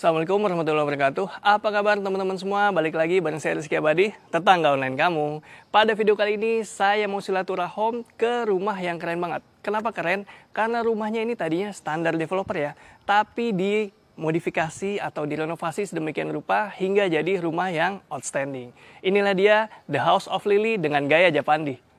Assalamualaikum warahmatullahi wabarakatuh. Apa kabar teman-teman semua? Balik lagi bareng saya Rizky Abadi, tetangga online kamu. Pada video kali ini saya mau silaturahim ke rumah yang keren banget. Kenapa keren? Karena rumahnya ini tadinya standar developer ya, tapi dimodifikasi atau direnovasi sedemikian rupa hingga jadi rumah yang outstanding. Inilah dia The House of Lily dengan gaya Japandi.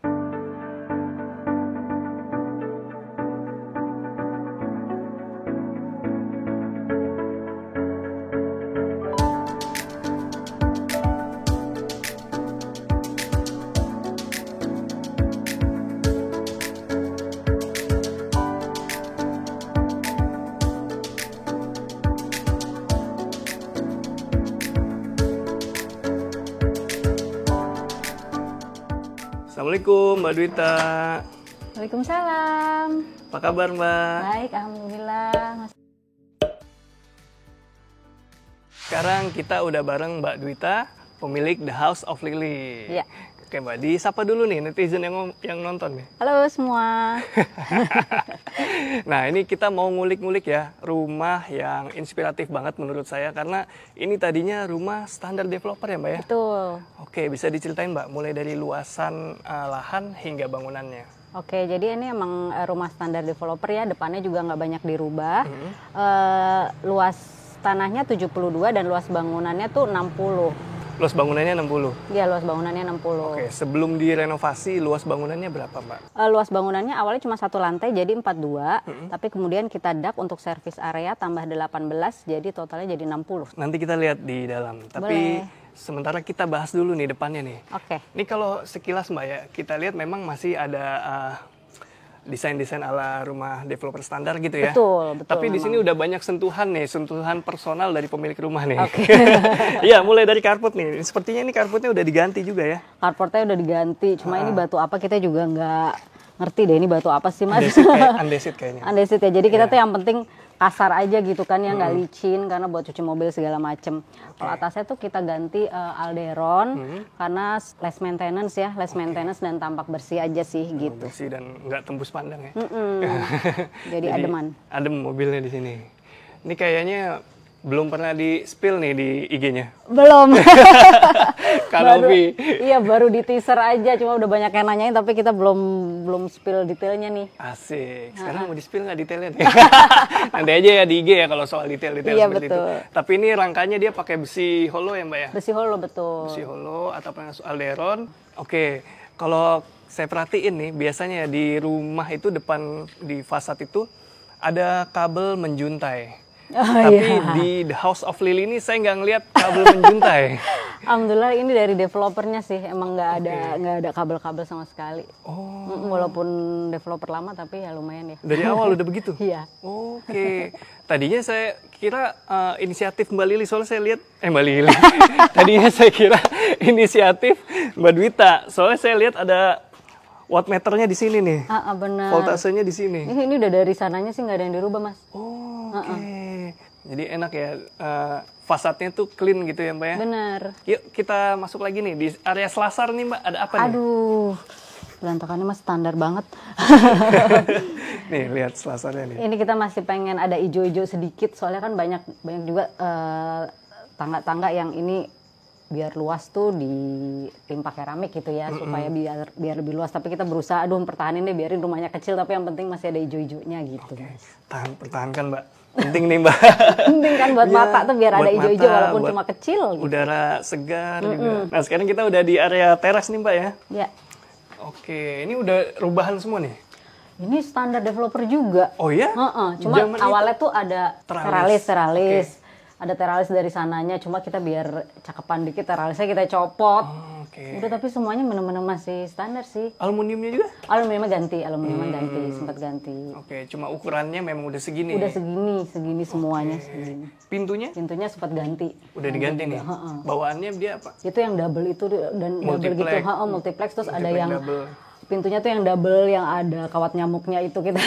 Assalamualaikum Mbak Dwita. Waalaikumsalam. Apa kabar Mbak? Baik, alhamdulillah. Sekarang kita udah bareng Mbak Dwita, pemilik The House of Lily. Iya. Oke Mbak, disapa dulu nih netizen yang nonton nih. Halo semua. Nah ini kita mau ngulik-ngulik ya rumah yang inspiratif banget menurut saya. Karena ini tadinya rumah standar developer ya Mbak ya? Betul. Oke, bisa diceritain Mbak, mulai dari luasan lahan hingga bangunannya. Oke, jadi ini emang rumah standar developer ya, depannya juga nggak banyak dirubah. Luas tanahnya 72 dan luas bangunannya tuh 60. Luas bangunannya 60? Iya, luas bangunannya 60. Oke, sebelum direnovasi luas bangunannya berapa Mbak? Luas bangunannya awalnya cuma satu lantai jadi 42, tapi kemudian kita dak untuk servis area tambah 18, jadi totalnya jadi 60. Nanti kita lihat di dalam, tapi sementara kita bahas dulu nih depannya nih. Oke. Ini kalau sekilas Mbak ya, kita lihat memang masih ada desain-desain ala rumah developer standar gitu ya. Betul. Tapi di memang. sini udah banyak sentuhan personal dari pemilik rumah nih. Oke. Iya, mulai dari karpet nih. Sepertinya ini karpetnya udah diganti juga ya. Carportnya udah diganti, cuma ini batu apa kita juga nggak ngerti deh ini batu apa sih Mas. Andesit kayaknya. Andesit ya, jadi kita tuh yang penting kasar aja gitu kan ya, nggak licin karena buat cuci mobil segala macem. Kalau atasnya tuh kita ganti alderon karena less maintenance ya, less maintenance dan tampak bersih aja sih gitu. Bersih dan nggak tembus pandang ya. Jadi ademan. Adem mobilnya di sini. Ini kayaknya belum pernah di spill nih di IG-nya. Belum. Kanopi. Iya, baru di teaser aja, cuma udah banyak yang nanyain tapi kita belum spill detailnya nih. Asik. Sekarang mau di spill nggak detailnya nih? Nanti aja ya di IG ya kalau soal detail-detail Iya, seperti betul. itu. Tapi ini rangkanya dia pakai besi hollow ya Mbak ya? Besi hollow, betul. Besi hollow atau alderon. Oke, kalau saya perhatiin nih biasanya di rumah itu depan di fasad itu ada kabel menjuntai. Tapi di The House of Lily ini saya nggak ngeliat kabel menjuntai. Alhamdulillah ini dari developernya sih, emang nggak ada kabel-kabel sama sekali. Walaupun developer lama tapi ya lumayan ya. Dari awal udah begitu? Iya. Oke. Tadinya saya kira inisiatif Mbak Lili, soalnya saya lihat Mbak Lili. Tadinya saya kira inisiatif Mbak Dwita, soalnya saya lihat ada wattmeternya di sini nih. Benar. Voltasenya di sini. Ini udah dari sananya sih nggak ada yang dirubah Mas. Oke. Jadi enak ya, fasadnya tuh clean gitu ya Mbak ya? Benar. Yuk kita masuk lagi nih, di area selasar nih Mbak, ada apa nih? Aduh, berantakannya Mas standar banget. Nih lihat selasarnya nih. Ini kita masih pengen ada ijo-ijo sedikit, soalnya kan banyak juga tangga-tangga yang ini biar luas tuh ditimpa keramik gitu ya, supaya biar lebih luas. Tapi kita berusaha, pertahanin deh, biarin rumahnya kecil tapi yang penting masih ada ijo-ijonya gitu. Pertahankan Mbak. Penting nih Mbak. Penting kan buat mata tuh biar ada ijo-ijo walaupun cuma kecil gitu. Udara segar juga. Nah sekarang kita udah di area teras nih Mbak ya. Ya. Oke, ini udah rubahan semua nih. Ini standar developer juga. Oh iya? Cuma awalnya tuh ada teralis. Ada teralis dari sananya, cuma kita biar cakepan dikit teralisnya kita copot. Udah, tapi semuanya benar-benar masih standar sih. Aluminiumnya juga? Aluminiumnya ganti, sempat ganti. Oke, cuma ukurannya memang udah segini. Udah segini semuanya segini. Pintunya sempat ganti. Udah diganti nih. Bawaannya dia apa? Itu yang double itu dan double gitu, multiplex, terus ada yang double. Pintunya tuh yang double yang ada kawat nyamuknya itu kita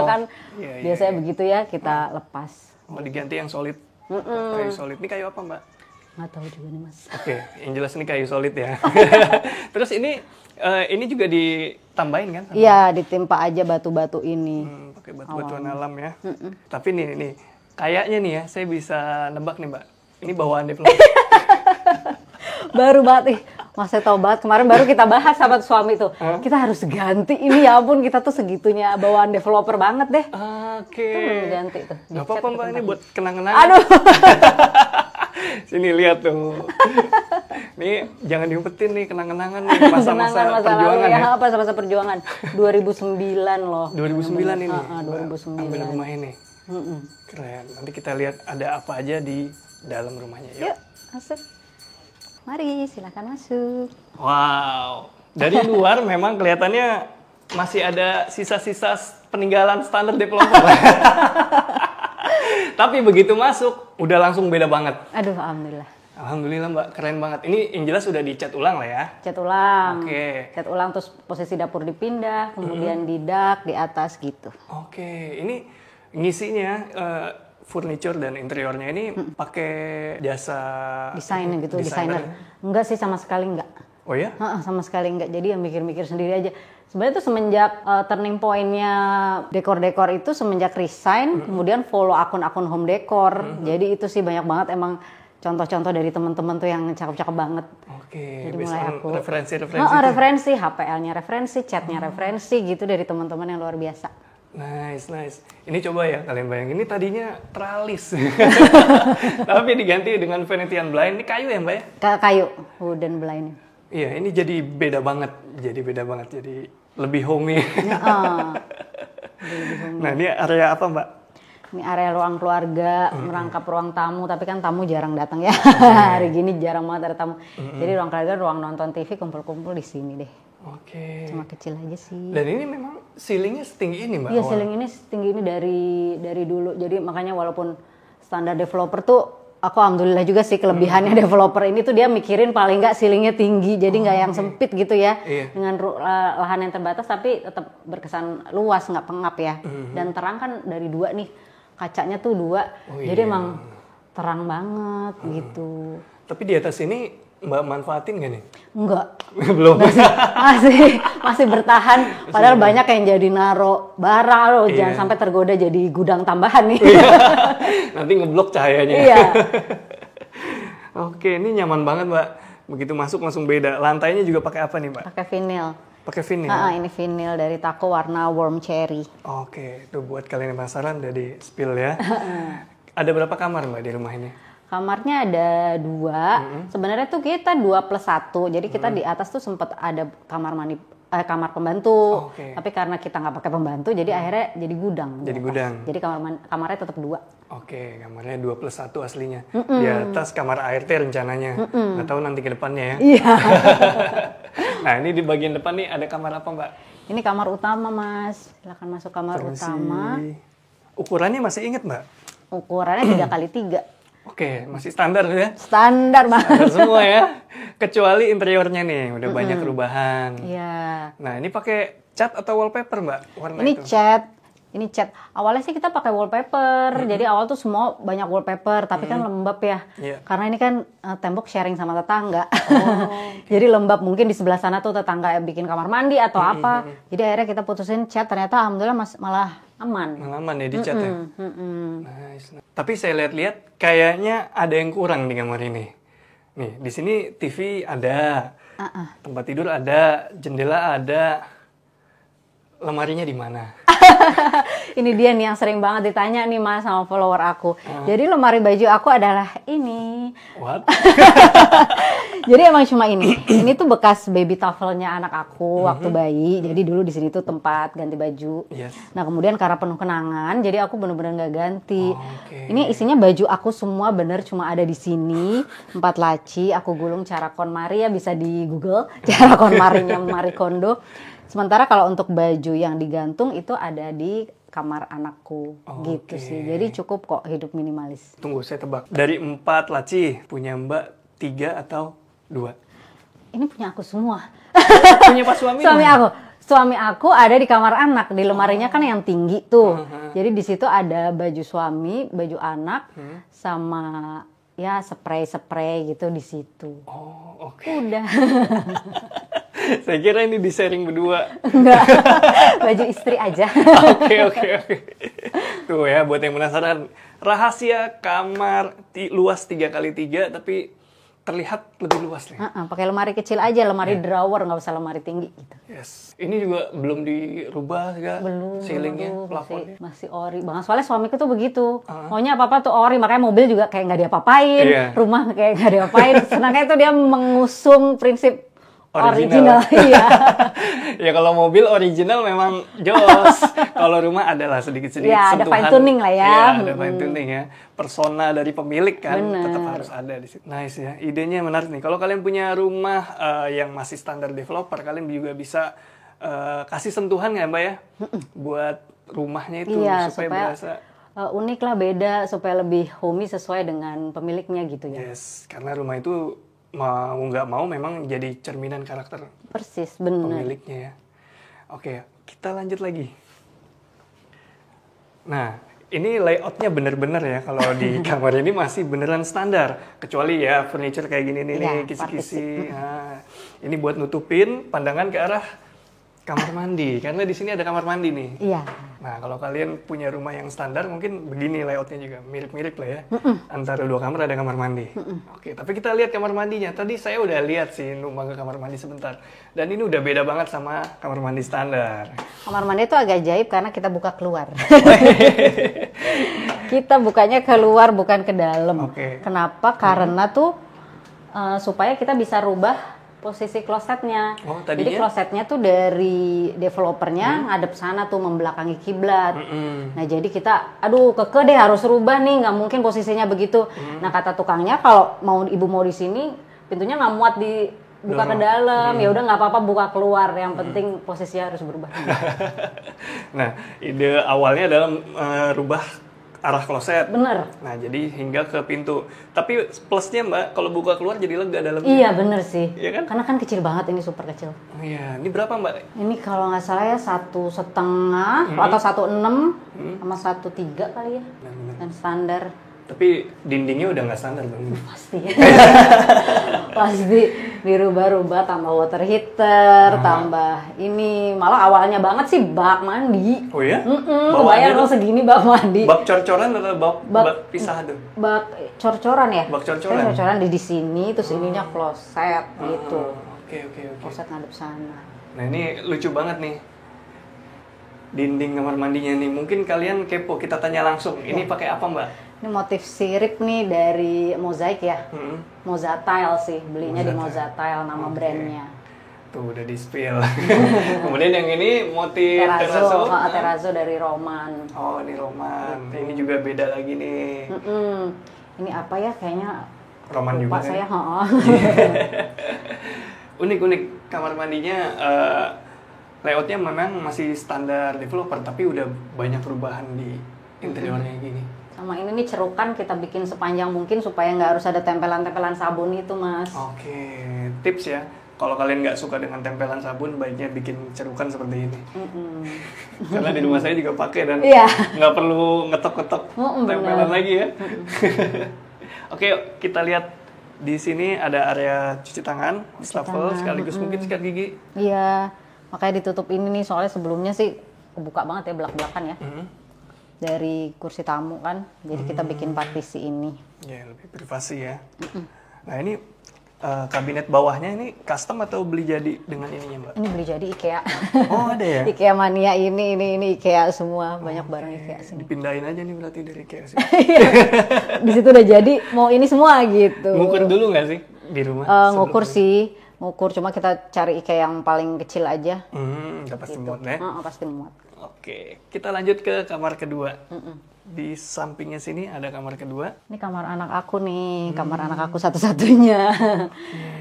kan biasanya begitu ya, kita lepas. Mau diganti yang solid. Kayu solid. Ini kayu apa Mbak? Nggak tahu juga nih Mas. Oke, yang jelas ini kayu solid ya. Terus ini juga ditambahin kan? Iya, ditimpa aja batu-batu ini. Pakai batu-batuan alam ya. Tapi nih Kayaknya nih ya, saya bisa nebak nih Mbak. Ini bawaan developer. Baru banget, Mas saya tahu banget kemarin baru kita bahas sama suami tuh. Kita harus ganti ini, ya ampun kita tuh segitunya bawaan developer banget deh. Oke. Itu belum ganti tuh. Gak apa-apa Mbak, ini buat kenang-kenangan. Aduh. Sini lihat tuh. Nih jangan diumpetin nih kenang-kenangan nih masa-masa perjuangan ya. Masa-masa perjuangan. 2009 loh. 2009 ini. 2009. Ambil rumah ini. Keren. Nanti kita lihat ada apa aja di dalam rumahnya. Yuk, masuk. Mari, silakan masuk. Wow. Dari luar memang kelihatannya masih ada sisa-sisa peninggalan standar developer. Tapi begitu masuk, udah langsung beda banget. Aduh, alhamdulillah. Alhamdulillah Mbak, keren banget. Ini yang jelas sudah dicat ulang lah ya. Cat ulang. Oke. Cat ulang terus posisi dapur dipindah, kemudian di dak, di atas gitu. Oke, ini ngisinya furniture dan interiornya ini pakai jasa Desain gitu, desainer. Enggak sih sama sekali enggak. Oh ya? Sama sekali enggak. Jadi ya mikir-mikir sendiri aja. Sebenarnya tuh semenjak turning point-nya dekor-dekor itu semenjak resign, kemudian follow akun-akun home decor. Jadi itu sih banyak banget emang contoh-contoh dari teman-teman tuh yang cakep-cakep banget. Oke, jadi mulai aku referensi. HPL-nya referensi, chat-nya referensi gitu dari teman-teman yang luar biasa. Nice. Ini coba ya kalian bayangin, ini tadinya teralis. Tapi diganti dengan Venetian blind. Ini kayu ya Mbak ya? Kayu, wooden blind. Iya, ini jadi beda banget. Jadi lebih homey. Nah, ini area apa Mbak? Ini area ruang keluarga, merangkap ruang tamu. Tapi kan tamu jarang datang ya. Hari gini jarang banget ada tamu. Jadi ruang keluarga, ruang nonton TV, kumpul-kumpul di sini deh. Oke. Cuma kecil aja sih. Dan ini memang ceilingnya setinggi ini Mbak? Iya, ceiling ini setinggi ini dari dulu. Jadi makanya walaupun standar developer tuh, aku alhamdulillah juga sih kelebihannya developer ini tuh dia mikirin paling nggak ceilingnya tinggi. Jadi nggak yang sempit gitu ya. Iya. Dengan lahan yang terbatas tapi tetap berkesan luas, nggak pengap ya. Dan terang kan dari dua nih. Kacanya tuh dua. Jadi emang terang banget gitu. Tapi di atas ini Mbak manfaatin gak nih? Enggak. Belum. Masih bertahan. Padahal banyak yang jadi naro barang. Loh, jangan sampai tergoda jadi gudang tambahan nih. Nanti ngeblok cahayanya. Iya. Oke, ini nyaman banget Mbak. Begitu masuk langsung beda. Lantainya juga pakai apa nih Mbak? Pakai vinil. Pakai vinil? Ini vinil dari Taco warna warm cherry. Oke, itu buat kalian yang penasaran udah di spill ya. Ada berapa kamar Mbak di rumah ini? Kamarnya ada 2. Sebenarnya tuh kita 2+1. Jadi kita di atas tuh sempat ada kamar mandi, kamar pembantu. Tapi karena kita nggak pakai pembantu, jadi akhirnya jadi gudang. Jadi gudang. Jadi kamarnya tetap 2. Oke, kamarnya 2+1 aslinya. Di atas kamar ART rencananya. Nggak tahu nanti ke depannya ya. Iya. Nah, ini di bagian depan nih ada kamar apa Mbak? Ini kamar utama Mas. Silakan masuk kamar utama. Ukurannya masih inget Mbak? Ukurannya 3x3. Oke, masih standar ya? Standar banget. Standar semua ya. Kecuali interiornya nih, udah banyak perubahan. Iya. Nah, ini pakai cat atau wallpaper, Mbak? Warna Ini itu. Ini cat. Awalnya sih kita pakai wallpaper. Jadi awal tuh semua banyak wallpaper, tapi kan lembab ya. Iya. Karena ini kan tembok sharing sama tetangga. Jadi lembab, mungkin di sebelah sana tuh tetangga yang bikin kamar mandi atau apa. Jadi akhirnya kita putusin cat, ternyata alhamdulillah malah aman. Aman ya di cat ya. Nice. Tapi saya lihat-lihat kayaknya ada yang kurang di kamar ini. Nih, di sini TV ada. Tempat tidur ada, jendela ada. Lemarinya di mana? Ini dia nih yang sering banget ditanya nih Mas sama follower aku. Jadi lemari baju aku adalah ini. What? Jadi emang cuma ini. Ini tuh bekas baby tafelnya anak aku waktu bayi. Jadi dulu di sini tuh tempat ganti baju. Yes. Nah kemudian karena penuh kenangan, jadi aku bener-bener nggak ganti. Ini isinya baju aku semua bener cuma ada di sini. 4 laci. Aku gulung cara KonMari ya, bisa di Google. Cara KonMarinya Marie Kondo. Sementara kalau untuk baju yang digantung itu ada di kamar anakku gitu sih. Jadi cukup kok hidup minimalis. Tunggu, saya tebak. Dari 4 laci, punya Mbak 3 atau 2? Ini punya aku semua. Punya Pak suami? Suami aku ada di kamar anak, di lemarinya kan yang tinggi tuh. Jadi di situ ada baju suami, baju anak, sama ya spray gitu di situ. Oh, oke. Udah. Saya kira ini di sharing berdua. Enggak, baju istri aja. Oke. Tuh ya, buat yang penasaran, rahasia kamar luas 3x3 tapi terlihat lebih luas nih. Pakai lemari kecil aja, lemari drawer, nggak usah lemari tinggi gitu. Yes. Ini juga belum dirubah juga. Belum. Ceilingnya, plafonnya. Masih ori banget. Soalnya suamiku tuh begitu. Maunya apa-apa tuh ori, makanya mobil juga kayak nggak diapa-apain. Iya. Rumah kayak nggak diapain. Senangnya itu dia mengusung prinsip Original. Iya. Ya kalau mobil original memang jos. Kalau rumah adalah sedikit-sedikit Ya, ada sentuhan. fine tuning lah ya. Iya, ada fine tuning ya. Persona dari pemilik kan tetap harus ada di situ. Nice ya. Idenya menarik nih. Kalau kalian punya rumah yang masih standar developer, kalian juga bisa kasih sentuhan ya Mbak ya. Buat rumahnya itu supaya berasa unik lah, beda, supaya lebih homey sesuai dengan pemiliknya gitu ya. Yes, karena rumah itu mau nggak mau memang jadi cerminan karakter Persis, benar. pemiliknya ya. Oke, kita lanjut lagi. Nah, ini layoutnya bener-bener ya. Kalau di kamar ini masih beneran standar. Kecuali ya furniture kayak gini nih, kisi-kisi. Nah, ini buat nutupin pandangan ke arah kamar mandi. Karena di sini ada kamar mandi nih. Iya. Nah, kalau kalian punya rumah yang standar, mungkin begini layoutnya juga. Mirip-mirip lah ya. Antara dua kamar ada kamar mandi. Oke, tapi kita lihat kamar mandinya. Tadi saya udah lihat sih numpang ke kamar mandi sebentar. Dan ini udah beda banget sama kamar mandi standar. Kamar mandi itu agak ajaib karena kita buka keluar. Kita bukanya keluar, bukan ke dalam. Oke. Kenapa? Karena tuh supaya kita bisa rubah posisi klosetnya. Oh, Jadi tadinya? klosetnya tuh dari developernya ngadep sana tuh, membelakangi kiblat. Nah jadi kita, aduh keke deh harus rubah nih, nggak mungkin posisinya begitu. Nah kata tukangnya kalau ibu mau di sini, pintunya nggak muat dibuka ke dalam. Ya udah nggak apa-apa, buka keluar. Yang penting posisinya harus berubah. Nah, ide awalnya adalah rubah arah kloset. Bener. Nah, jadi hingga ke pintu. Tapi plusnya Mbak, kalau buka keluar jadi lega dalamnya. Iya bener sih. Iya kan? Karena kan kecil banget, ini super kecil. Oh iya, ini berapa Mbak? Ini kalau nggak salah ya 1,5 atau 1,6 sama 1,3 kali ya. Dan standar. Tapi dindingnya udah nggak standar Bang. Pasti. Pasti dirubah-rubah, tambah water heater, tambah ini. Malah awalnya banget sih bak mandi. Oh iya? Kebayang dong segini bak mandi. Bak cor-coran atau bak pisah tuh? Bak cor-coran ya? Bak cor-coran. Cor-coran di sini, terus ininya kloset gitu. Oke. Kloset ngadep sana. Nah, ini lucu banget nih. Dinding kamar mandinya nih. Mungkin kalian kepo, kita tanya langsung. Ini pakai apa Mbak? Ini motif sirip nih dari Mosaic ya. Mozatile sih, belinya di Mozatile nama brandnya. Tuh udah di spill. Kemudian yang ini motif terrazzo. Terrazzo dari Roman. Oh, ini Roman. Ini juga beda lagi nih. Ini apa ya, kayaknya Roman juga kan? saya. Unik kamar mandinya. Layoutnya memang masih standar developer, tapi udah banyak perubahan di interiornya gini. Sama ini nih cerukan kita bikin sepanjang mungkin supaya nggak harus ada tempelan-tempelan sabun itu Mas. Oke, tips ya. Kalau kalian nggak suka dengan tempelan sabun, baiknya bikin cerukan seperti ini. Karena di rumah saya juga pakai dan nggak perlu ngetok-ngetok tempelan lagi ya. Oke, yuk, kita lihat di sini ada area cuci tangan, wastafel, sekaligus mungkin sikat gigi. Iya, makanya ditutup ini nih, soalnya sebelumnya sih kebuka banget ya belak-belakan ya. Dari kursi tamu kan, jadi kita bikin partisi ini. Ya, lebih privasi ya. Nah ini kabinet bawahnya ini custom atau beli jadi dengan ininya Mbak? Ini beli jadi IKEA. Oh ada ya? IKEA mania ini IKEA semua, banyak barang IKEA sini. Dipindahin aja nih berarti dari IKEA sih. Di situ udah jadi, mau ini semua gitu. Ngukur dulu nggak sih di rumah? Ngukur sih, cuma kita cari IKEA yang paling kecil aja. Udah pasti muat ya? Pasti muat. Oke, kita lanjut ke kamar kedua. Di sampingnya sini ada kamar kedua. Ini kamar anak aku nih, kamar anak aku satu-satunya.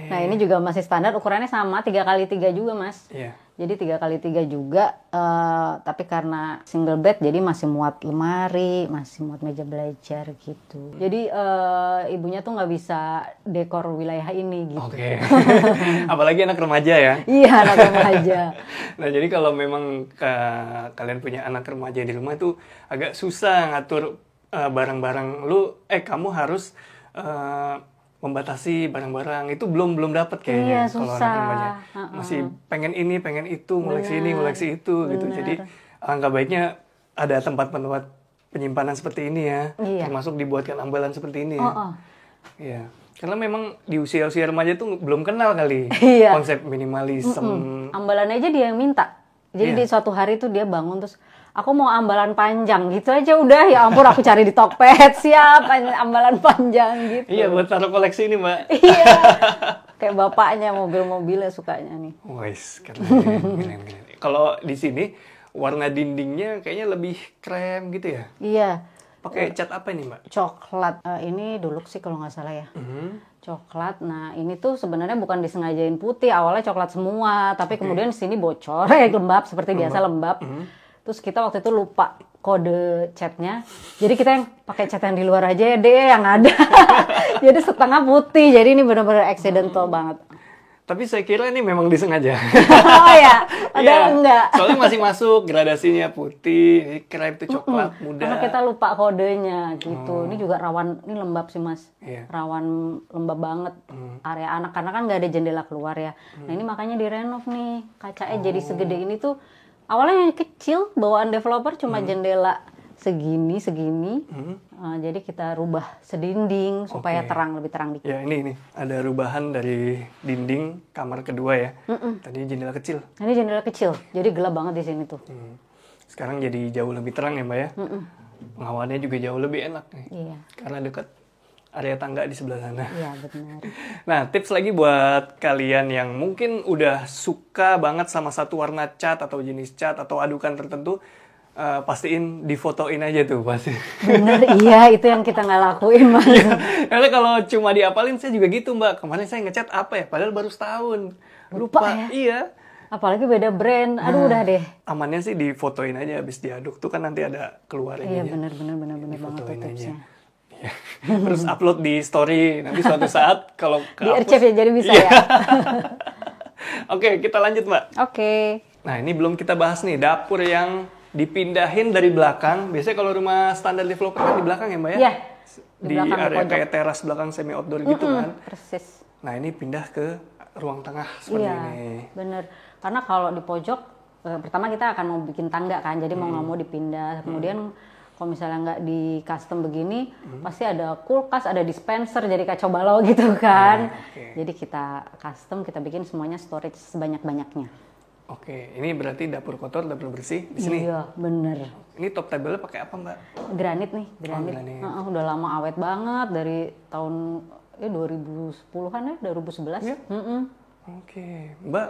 Nah ini juga masih standar, ukurannya sama 3x3 juga Mas. Iya. Jadi 3x3 juga, tapi karena single bed jadi masih muat lemari, masih muat meja belajar gitu. Jadi ibunya tuh nggak bisa dekor wilayah ini gitu. Oke. Apalagi anak remaja ya. Iya, anak remaja. Nah jadi kalau memang kalian punya anak remaja di rumah itu agak susah ngatur barang-barang lu. Kamu harus membatasi barang-barang itu belum dapat kayaknya. Iya, kalau susah. anak remaja masih pengen ini pengen itu, ngoleksi ini ngoleksi itu gitu. Jadi alangkah baiknya ada tempat-tempat penyimpanan seperti ini ya. Iya. Termasuk dibuatkan ambalan seperti ini ya. Oh. Iya. Karena memang di usia-usia remaja tuh belum kenal kali Iya. konsep minimalism. Ambalan aja dia yang minta. Jadi Iya. di suatu hari tuh dia bangun terus, aku mau ambalan panjang gitu aja udah. Ya ampun, aku cari di Tokped, siap ambalan panjang gitu. Iya, buat taruh koleksi ini, Mbak. Iya. Kayak bapaknya mobil-mobilnya sukanya nih. Wes, keren. Kalau di sini warna dindingnya kayaknya lebih krem gitu ya. Iya. Pakai cat apa ini, Mbak? Coklat. Ini dulu sih kalau nggak salah ya. Coklat. Nah ini tuh sebenarnya bukan disengajain putih. Awalnya coklat semua, tapi kemudian sini bocor, lembab seperti biasa lembab. Terus kita waktu itu lupa kode catnya. Jadi kita yang pakai cat yang di luar aja ya deh yang ada. Jadi setengah putih. Jadi ini benar-benar accidental banget. Tapi saya kira ini memang disengaja. Oh ya, ada enggak? Soalnya masih masuk gradasinya putih, krem itu coklat muda. Karena kita lupa kodenya gitu. Ini juga rawan, ini lembab sih Mas. Iya. Rawan lembab banget area anak karena kan nggak ada jendela keluar ya. Nah ini makanya direnov nih, kacanya jadi segede ini tuh. Awalnya yang kecil, bawaan developer cuma jendela segini. Jadi kita rubah sedinding supaya terang, lebih terang dikit. Ya ini ada rubahan dari dinding kamar kedua ya. Tadi jendela kecil. Ini jendela kecil, jadi gelap banget di sini tuh. Sekarang jadi jauh lebih terang ya Mbak ya. Pengawalannya juga jauh lebih enak nih. Iya. Karena dekat area tangga di sebelah sana. Iya benar. Nah tips lagi buat kalian yang mungkin udah suka banget sama satu warna cat atau jenis cat atau adukan tertentu, pastiin difotoin aja tuh pasti. Bener, iya itu yang kita nggak lakuin Mas. Karena kalau cuma diapalin saya juga gitu Mbak. Kemarin saya ngecat apa ya? Padahal baru setahun. Lupa ya? Iya. Apalagi beda brand. Aduh udah deh. Amannya sih difotoin aja habis diaduk tuh kan nanti ada keluar Iya ininya. benar banget tuh Fotoin aja. tipsnya. Iya. Terus upload di story nanti suatu saat kalau Di archive ya jadi bisa ya. Oke, kita lanjut Mbak. Oke. Nah ini belum kita bahas nih dapur yang dipindahin dari belakang. Biasanya kalau rumah standar developer kan di belakang ya Mbak ya? Iya. Di belakang, area kayak teras belakang semi outdoor gitu kan. Persis. Nah ini pindah ke ruang tengah seperti Iya, ini. bener. Karena kalau di pojok, pertama kita akan mau bikin tangga kan, jadi mau nggak mau dipindah. Kemudian kalau misalnya nggak di custom begini, pasti ada kulkas, ada dispenser, jadi kacau balau gitu kan. Jadi kita custom, kita bikin semuanya storage sebanyak-banyaknya. Oke, ini berarti dapur kotor, dapur bersih di sini. Iya, bener. Ini top table pakai apa Mbak? Granit nih, granit. granit. Udah lama awet banget dari tahun 2010-an ya, 2011. Iya? Oke, Mbak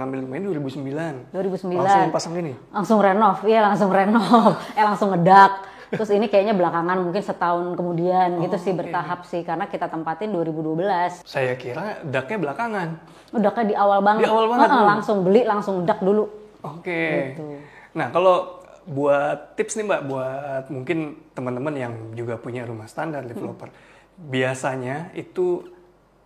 ngambil rumahnya 2009. 2009. Langsung pasang ini? Langsung renov, iya langsung renov. Langsung ngedak. Terus ini kayaknya belakangan mungkin setahun kemudian gitu sih bertahap sih. Karena kita tempatin 2012. Saya kira daknya belakangan. Daknya di awal banget. Di awal banget dulu. Langsung beli, langsung dak dulu. Oke. Gitu. Nah kalau buat tips nih Mbak, buat mungkin teman-teman yang juga punya rumah standar developer. Biasanya itu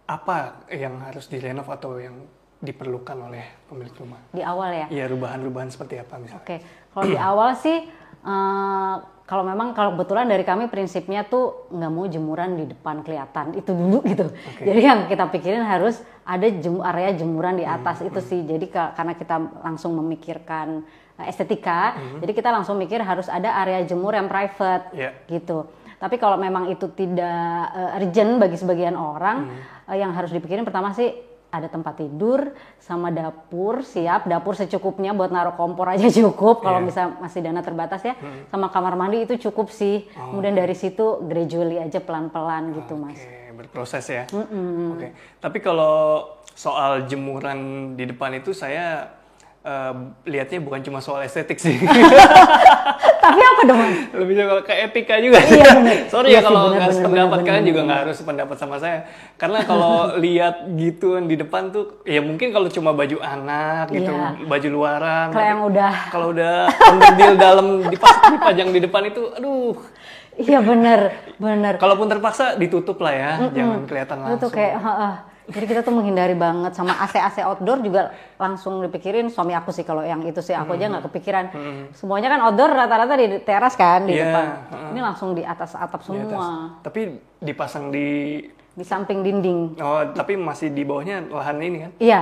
apa yang harus direnov atau yang diperlukan oleh pemilik rumah? Di awal ya? Iya, rubahan-rubahan seperti apa misalnya? Oke, kalau di awal sih, kalau kebetulan dari kami prinsipnya tuh nggak mau jemuran di depan kelihatan, itu dulu gitu. Jadi yang kita pikirin harus ada area jemuran di atas itu sih. Jadi karena kita langsung memikirkan estetika, jadi kita langsung mikir harus ada area jemur yang private gitu. Tapi kalau memang itu tidak urgent bagi sebagian orang, yang harus dipikirin pertama sih ada tempat tidur sama dapur siap, dapur secukupnya buat naruh kompor aja cukup kalau bisa masih dana terbatas ya, sama kamar mandi itu cukup sih. Kemudian dari situ gradually aja pelan-pelan gitu Mas. Berproses ya. Oke. Tapi kalau soal jemuran di depan itu saya lihatnya bukan cuma soal estetik sih. Tapi apa dong? Lebih ke etika juga. Iya benar. Sorry ya kalau nggak sependapat, kalian juga nggak harus sependapat sama saya. Karena kalau lihat gituan di depan tuh, ya mungkin kalau cuma baju anak gitu, baju luaran. Kalau udah onderdil dalam dipajang di depan itu, aduh. Iya benar. Kalaupun terpaksa ditutup lah ya, jangan kelihatan langsung. Itu kayak, jadi kita tuh menghindari banget sama AC outdoor juga langsung dipikirin suami aku sih kalau yang itu sih aku aja nggak kepikiran. Semuanya kan outdoor rata-rata di teras kan di depan. Ini langsung di atas atap semua. Tapi dipasang di di samping dinding. Oh, tapi masih di bawahnya lahan ini kan? Iya,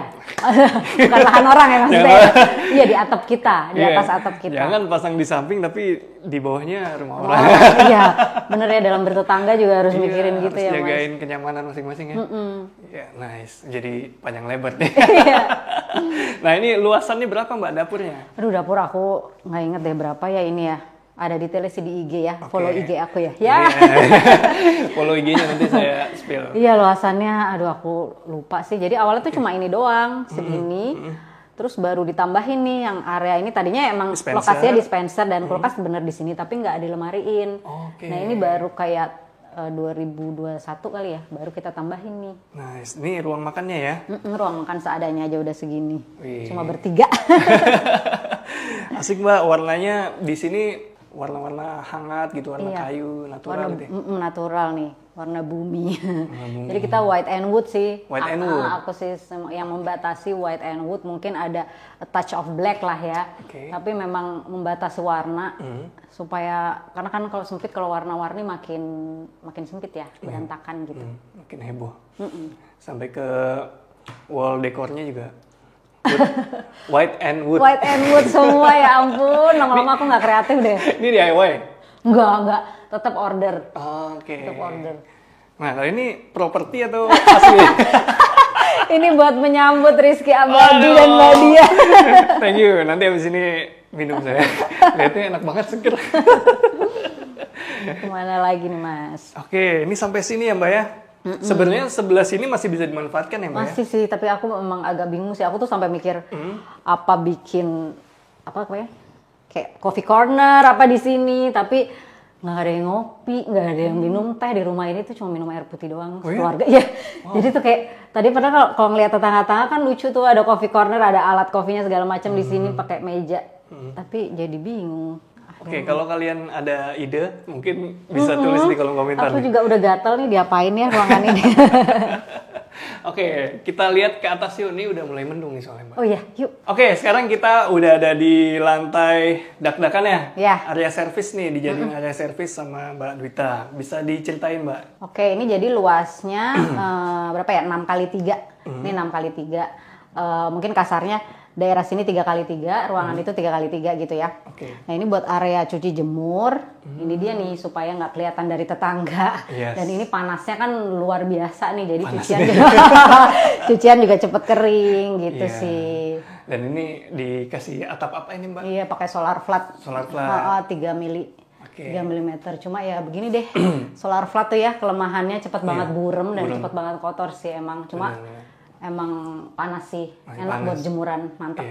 bukan lahan orang ya maksudnya. Iya di atap kita, di atas atap kita. Jangan pasang di samping tapi di bawahnya rumah orang. Iya, bener ya dalam bertetangga juga harus mikirin gitu ya Mas. Jagain kenyamanan masing-masing ya. Ya, nice. Jadi panjang lebar deh. Nah ini luasannya berapa Mbak dapurnya? Aduh dapur aku nggak inget deh berapa ya ini ya. Ada detailnya sih di IG ya, follow IG aku ya. Ya. Follow IG-nya nanti saya spill. Iya luasannya, aduh aku lupa sih. Jadi awalnya tuh cuma ini doang, segini. Terus baru ditambahin nih yang area ini tadinya emang Dispenser. Lokasinya dispenser dan kulkas bener di sini, tapi nggak dilemariin. Nah ini baru kayak 2021 kali ya, baru kita tambahin nih. Nice, ini ruang makannya ya? Ruang makan seadanya aja udah segini, cuma Wih. bertiga. Asik Mbak, warnanya di sini warna-warna hangat gitu, warna kayu, natural gitu ya? Natural nih, warna bumi. Jadi kita white and wood sih. White and wood. Aku sih yang membatasi white and wood, mungkin ada a touch of black lah ya. Tapi memang membatasi warna supaya karena kan kalau sempit, kalau warna-warni makin sempit ya, berantakan gitu. Makin heboh. Sampai ke wall dekornya juga. White and wood. White and wood semua ya ampun, lama-lama aku nggak kreatif deh. Ini DIY? Enggak, tetap order. Oke. Tetap order. Nah, kalau ini properti atau asli? Ini buat menyambut Rizky Abadi dan Mbak Dia. Thank you. Nanti habis ini minum saya. Lihatnya enak banget, seger. Kemana lagi nih Mas? Oke, ini sampai sini ya Mbak ya. Sebenarnya sebelah sini masih bisa dimanfaatkan ya Mbak? Masih sih, tapi aku memang agak bingung sih. Aku tuh sampai mikir apa bikin apa ya? Kayak coffee corner apa di sini, tapi nggak ada yang ngopi, nggak ada yang minum teh di rumah ini tuh cuma minum air putih doang keluarga. Iya. Jadi tuh kayak tadi padahal kalau ngeliat tetangga-tetangga kan lucu tuh ada coffee corner, ada alat kopinya segala macam di sini pakai meja. Tapi jadi bingung. Oke, kalau kalian ada ide, mungkin bisa tulis di kolom komentar. Aku juga udah gatel nih diapain ya ruangan ini. Oke, kita lihat ke atas yuk. Ini udah mulai mendung nih soalnya Mbak. Oh iya, yuk. Oke, sekarang kita udah ada di lantai dak-dakan ya? Ya. Area service nih, dijadiin area service sama Mbak Dwita. Bisa diceritain Mbak? Oke, ini jadi luasnya berapa ya? 6 kali 3. Ini 6 kali 3. Mungkin kasarnya daerah sini 3 kali 3, ruangan itu 3 kali 3 gitu ya. Nah ini buat area cuci jemur. Ini dia nih supaya nggak kelihatan dari tetangga. Dan ini panasnya kan luar biasa nih, jadi cucian juga cepet kering gitu sih. Dan ini dikasih atap apa ini Mbak? Iya, pakai solar flat. Solar flat. 3 mili. 3 mm. Cuma ya begini deh, solar flat tuh ya kelemahannya cepet banget burem dan cepet banget kotor sih emang. Cuma emang panas sih, enak buat jemuran, mantap.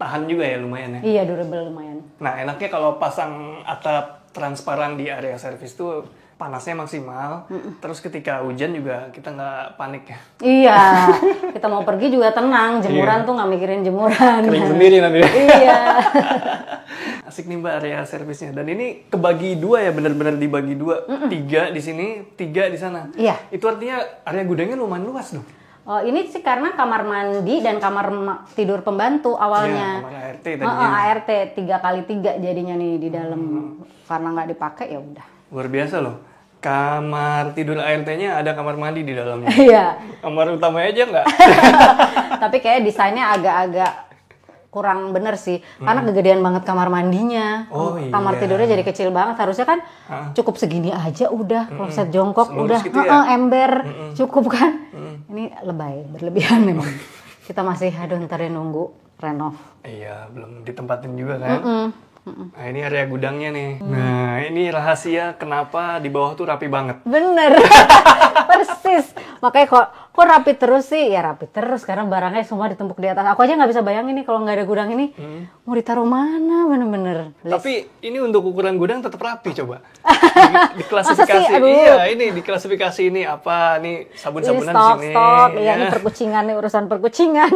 Tahan juga ya lumayan ya? Iya, durable lumayan. Nah enaknya kalau pasang atap transparan di area service tuh panasnya maksimal, terus ketika hujan juga kita nggak panik ya? Iya, kita mau pergi juga tenang, jemuran tuh nggak mikirin jemuran. Kering sendiri nanti. Iya. Asik nih Mbak area servisnya. Dan ini kebagi dua ya, benar-benar dibagi dua. 3 di sini, 3 di sana. Iya. Itu artinya area gudangnya lumayan luas dong? Oh, ini sih karena kamar mandi dan kamar tidur pembantu awalnya. Iya, kamar ART tadinya. ART 3 kali 3 jadinya nih di dalam. Karena nggak dipakai ya udah. Luar biasa loh. Kamar tidur ART-nya ada kamar mandi di dalamnya. Iya. Kamar utamanya aja nggak? Tapi kayak desainnya agak-agak kurang bener sih. Karena kegedean banget kamar mandinya. Kamar tidurnya jadi kecil banget. Harusnya kan cukup segini aja udah. Kloset jongkok udah gitu ya? ember. Cukup kan? Ini lebay, berlebihan memang. Kita masih ntar nunggu renov. Iya, belum ditempatin juga kan? Nah ini area gudangnya nih. Nah ini rahasia kenapa di bawah tuh rapi banget. Bener, persis. Makanya kok rapi terus sih? Ya rapi terus karena barangnya semua ditumpuk di atas. Aku aja nggak bisa bayangin nih kalau nggak ada gudang ini mau ditaruh mana, bener-bener. Tapi ini untuk ukuran gudang tetap rapi coba. Diklasifikasi. Masa sih? Aduh. Iya ini diklasifikasi ini apa? Nih sabun-sabunan di sini. Stok. Iya ini perkucingan nih, urusan perkucingan.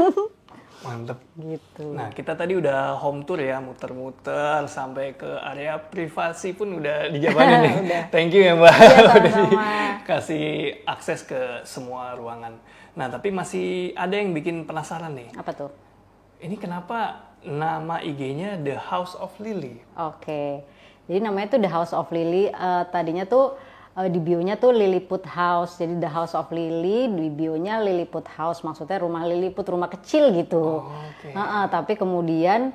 Mantep. Gitu. Nah kita tadi udah home tour ya, muter-muter sampai ke area privasi pun udah dijabarin nih. Thank you ya Mbak, udah dikasih akses ke semua ruangan. Nah tapi masih ada yang bikin penasaran nih. Apa tuh? Ini kenapa nama IG-nya The House of Lily? Oke. Jadi namanya tuh The House of Lily. Tadinya tuh di bionya tuh Lilliput House, jadi The House of Lily, di bionya Lilliput House, maksudnya rumah Lilliput, rumah kecil gitu. Tapi kemudian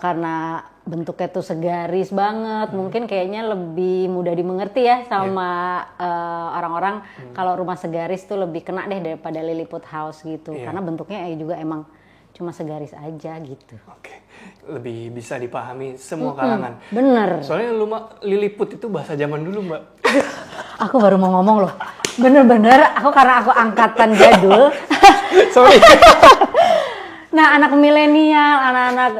karena bentuknya tuh segaris banget, mungkin kayaknya lebih mudah dimengerti ya sama orang-orang. Kalau rumah segaris tuh lebih kena deh daripada Lilliput House gitu, karena bentuknya juga emang cuma segaris aja gitu. Lebih bisa dipahami semua kalangan. Bener. Soalnya Lilliput itu bahasa zaman dulu, Mbak. Aku baru mau ngomong loh, bener-bener karena aku angkatan jadul. Sorry. Nah, anak milenial, anak-anak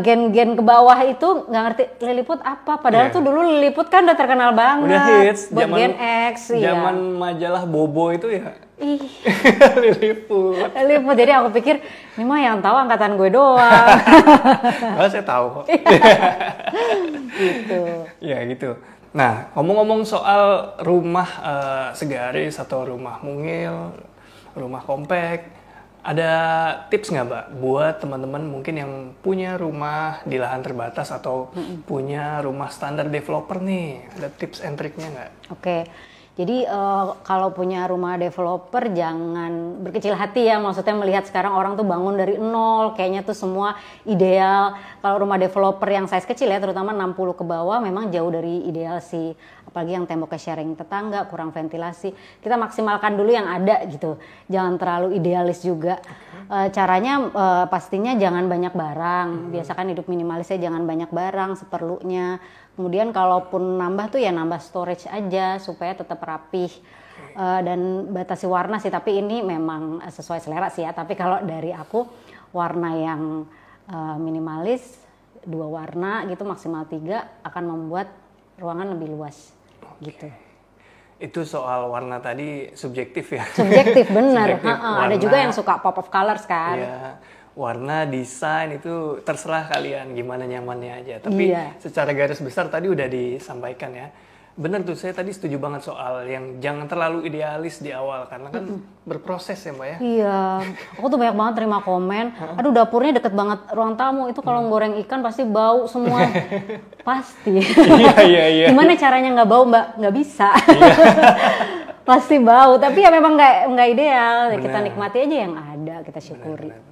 gen-gen ke bawah itu nggak ngerti Lilliput apa. Padahal tuh dulu Lilliput kan udah terkenal banget. Udah hits. Buat Gen X. Zaman majalah Bobo itu ya. Lilliput. Jadi aku pikir ini mah yang tahu angkatan gue doang. Saya tahu kok. Gitu. Ya gitu. Nah, ngomong-ngomong soal rumah segaris atau rumah mungil, rumah kompak, ada tips nggak, Mbak, buat teman-teman mungkin yang punya rumah di lahan terbatas atau punya rumah standar developer nih? Ada tips and triknya nggak? Oke. Jadi kalau punya rumah developer jangan berkecil hati ya, maksudnya melihat sekarang orang tuh bangun dari nol, kayaknya tuh semua ideal. Kalau rumah developer yang size kecil ya, terutama 60 ke bawah memang jauh dari ideal sih. Apalagi yang temboknya sharing tetangga, kurang ventilasi. Kita maksimalkan dulu yang ada gitu, jangan terlalu idealis juga. Caranya pastinya jangan banyak barang, biasakan hidup minimalisnya, jangan banyak barang, seperlunya. Kemudian kalaupun nambah tuh ya nambah storage aja supaya tetap rapih. Dan batasi warna sih, tapi ini memang sesuai selera sih ya. Tapi kalau dari aku warna yang minimalis, 2 warna gitu maksimal 3 akan membuat ruangan lebih luas gitu. Itu soal warna tadi subjektif ya. Subjektif bener. Ada juga yang suka pop of colors kan. Iya. Warna, desain itu terserah kalian gimana nyamannya aja. Tapi secara garis besar tadi udah disampaikan ya. Bener tuh, saya tadi setuju banget soal yang jangan terlalu idealis di awal. Karena kan berproses ya, Mbak ya. Iya, aku tuh banyak banget terima komen. Aduh, dapurnya deket banget ruang tamu. Itu kalau goreng ikan pasti bau semua. Pasti. Iya. Gimana caranya nggak bau, Mbak? Nggak bisa. Pasti bau. Tapi ya memang nggak ideal. Bener. Kita nikmati aja yang ada, kita syukuri. Bener.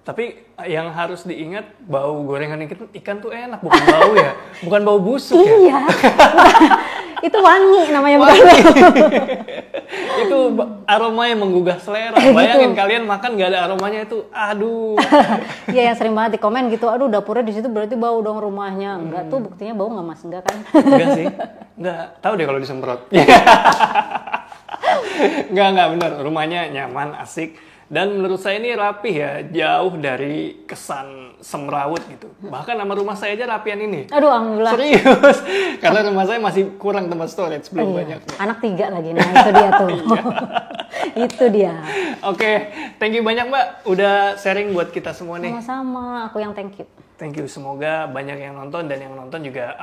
Tapi yang harus diingat, bau gorengan ikan tuh enak, bukan bau ya, bukan bau busuk ya. Iya, itu wangi namanya, bukan bau. Itu aroma yang menggugah selera. Bayangin kalian makan gak ada aromanya itu, aduh. Iya, yang sering banget di komen gitu, aduh dapurnya di situ berarti bau dong rumahnya. Enggak tuh, buktinya bau nggak Mas? Enggak kan? Enggak sih, enggak. Tahu deh kalau disemprot. Enggak benar. Rumahnya nyaman, asik. Dan menurut saya ini rapih ya, jauh dari kesan semrawut gitu. Bahkan nama rumah saya aja rapian ini. Aduh, alhamdulillah. Serius, karena rumah saya masih kurang tempat storage, belum banyak. Anak 3 lagi, nah itu dia tuh. Itu dia. Oke, thank you banyak Mbak, udah sharing buat kita semua nih. Sama-sama, aku yang thank you. Thank you, semoga banyak yang nonton dan yang nonton juga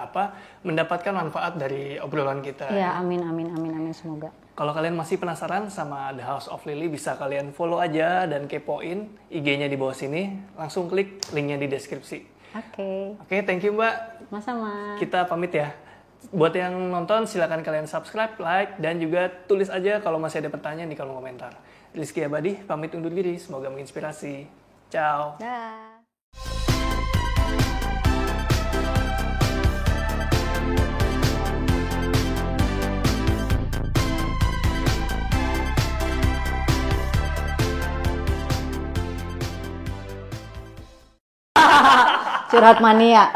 mendapatkan manfaat dari obrolan kita. Ya, amin, semoga. Kalau kalian masih penasaran sama The House of Lily, bisa kalian follow aja dan kepoin IG-nya di bawah sini. Langsung klik linknya di deskripsi. Oke, thank you Mbak. Sama-sama. Kita pamit ya. Buat yang nonton, silakan kalian subscribe, like, dan juga tulis aja kalau masih ada pertanyaan di kolom komentar. Rizky Abadi, pamit undur diri. Semoga menginspirasi. Ciao. Dah. Curhat mania.